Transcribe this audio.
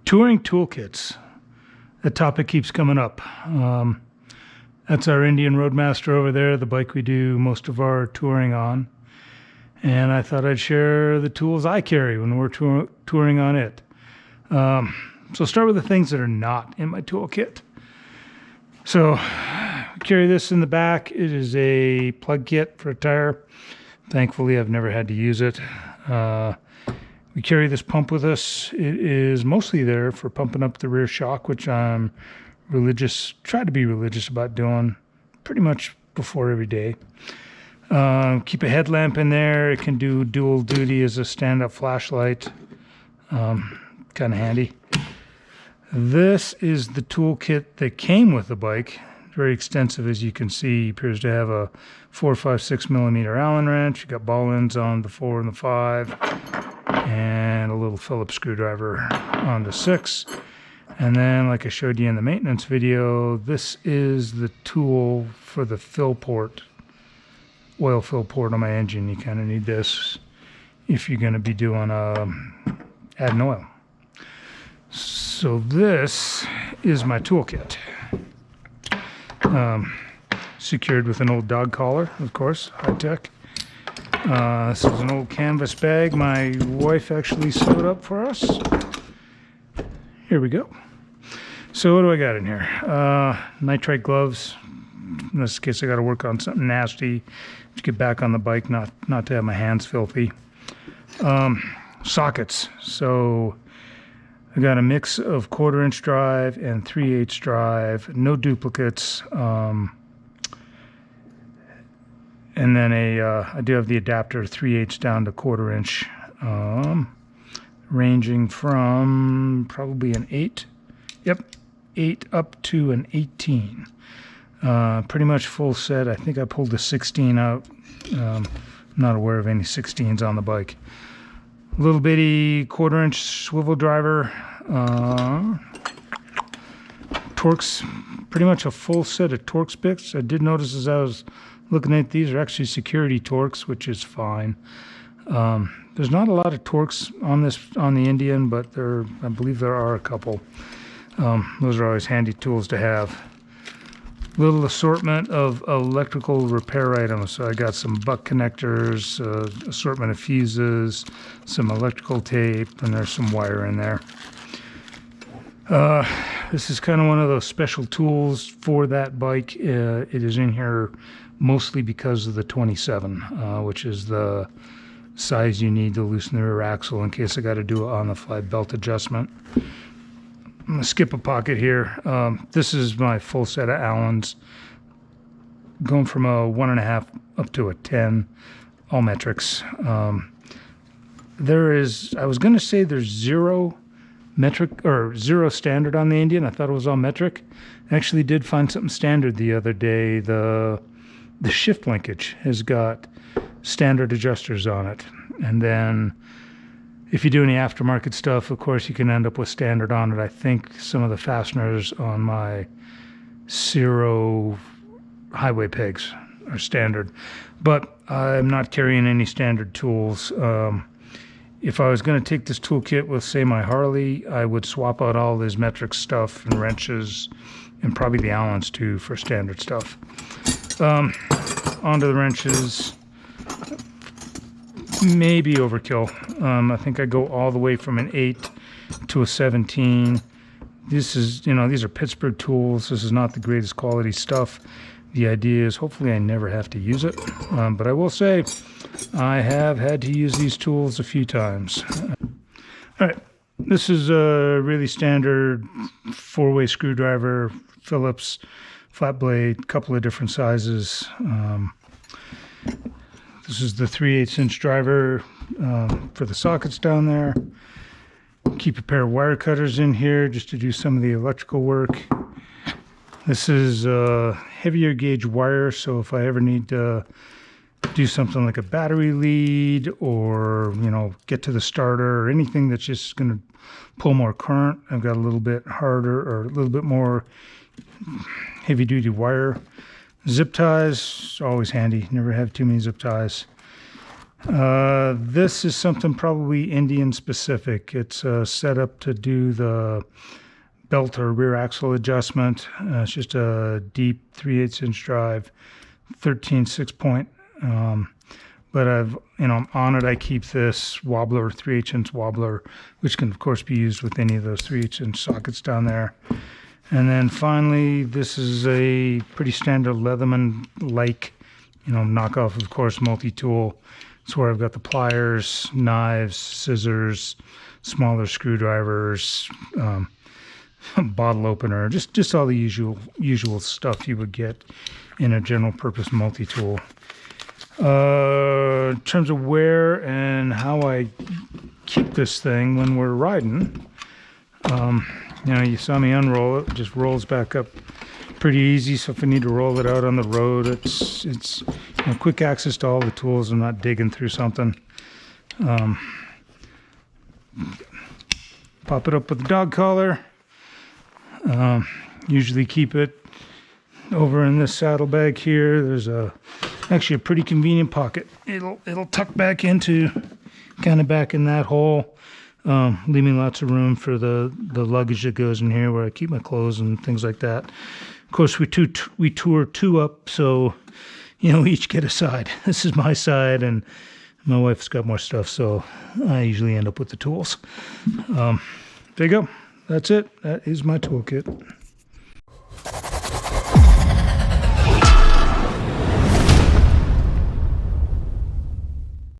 Touring toolkits. That topic keeps coming up. That's our Indian Roadmaster over there, the bike we do most of our touring on. And I thought I'd share the tools I carry when we're touring on it. So start with the things that are not in my toolkit. So I carry this in the back. It is a plug kit for a tire. Thankfully, I've never had to use it. We carry this pump with us. It is mostly there for pumping up the rear shock, which I'm try to be religious about doing pretty much before every day. Keep a headlamp in there. It can do dual duty as a stand-up flashlight. Kind of handy. This is the toolkit that came with the bike. Very extensive, as you can see. It appears to have a 4, 5, 6 millimeter Allen wrench. You got ball ends on the 4 and the 5, and a little Phillips screwdriver on the 6. And then, like I showed you in the maintenance video, this is the tool for the fill port, oil fill port on my engine. You kind of need this if you're going to be doing adding oil. So this is my toolkit. Secured with an old dog collar, of course, high tech. This is an old canvas bag my wife actually sewed up for us. Here we go. So what do I got in here? Nitrite gloves. In this case, I got to work on something nasty to get back on the bike, not to have my hands filthy. Sockets. So I got a mix of 1/4-inch drive and 3/8 drive, no duplicates. And then I do have the adapter 3/8 down to 1/4-inch, ranging from probably an 8. Yep, 8 up to an 18. Pretty much full set. I think I pulled the 16 out. I'm not aware of any 16s on the bike. Little bitty 1/4-inch swivel driver. Torx, pretty much a full set of Torx picks. I did notice as I was looking at these are actually security Torx, which is fine. There's not a lot of Torx on the Indian, but I believe there are a couple. Those are always handy tools to have. Little assortment of electrical repair items. So I got some buck connectors, assortment of fuses, some electrical tape, and there's some wire in there. This is kind of one of those special tools for that bike. It is in here mostly because of the 27, which is the size you need to loosen the rear axle in case I got to do an on-the-fly belt adjustment. I'm going to skip a pocket here. This is my full set of Allens, going from a 1.5 up to a 10, all metrics. I was going to say there's zero metric or zero standard on the Indian. I thought it was all metric. I actually did find something standard the other day. The shift linkage has got standard adjusters on it. And then if you do any aftermarket stuff, of course, you can end up with standard on it. I think some of the fasteners on my Zero highway pegs are standard. But I'm not carrying any standard tools. If I was going to take this toolkit with, say, my Harley, I would swap out all this metric stuff and wrenches and probably the Allens too for standard stuff. Onto the wrenches. Maybe overkill. I think I go all the way from an 8 to a 17. These are Pittsburgh tools. This is not the greatest quality stuff. The idea is hopefully I never have to use it. But I will say I have had to use these tools a few times. All right. This is a really standard 4-way screwdriver, Phillips, flat blade, couple of different sizes. This is the 3/8-inch driver for the sockets down there. Keep a pair of wire cutters in here just to do some of the electrical work. This is heavier gauge wire, so if I ever need to do something like a battery lead or, get to the starter or anything that's just going to pull more current, I've got a little bit harder or a little bit more heavy duty wire. Zip ties, always handy. Never have too many zip ties. This is something probably Indian specific. It's set up to do the belt or rear axle adjustment. It's just a deep 3/8 inch drive, 13 6-point. But on it I keep this wobbler, 3/8 inch wobbler, which can of course be used with any of those 3/8 inch sockets down there. And then finally, this is a pretty standard Leatherman-like, knockoff, of course, multi-tool. It's where I've got the pliers, knives, scissors, smaller screwdrivers, bottle opener, just all the usual stuff you would get in a general purpose multi-tool. In terms of where and how I keep this thing when we're riding, you saw me unroll it. It just rolls back up pretty easy. So if I need to roll it out on the road, it's quick access to all the tools. I'm not digging through something. Pop it up with the dog collar. Usually keep it over in this saddlebag here. There's actually a pretty convenient pocket. It'll tuck back into, kind of back in that hole, leaving lots of room for the luggage that goes in here where I keep my clothes and things like that. Of course, we tour two up, so we each get a side. This is my side, and my wife's got more stuff, so I usually end up with the tools. There you go. That's it. That is my toolkit.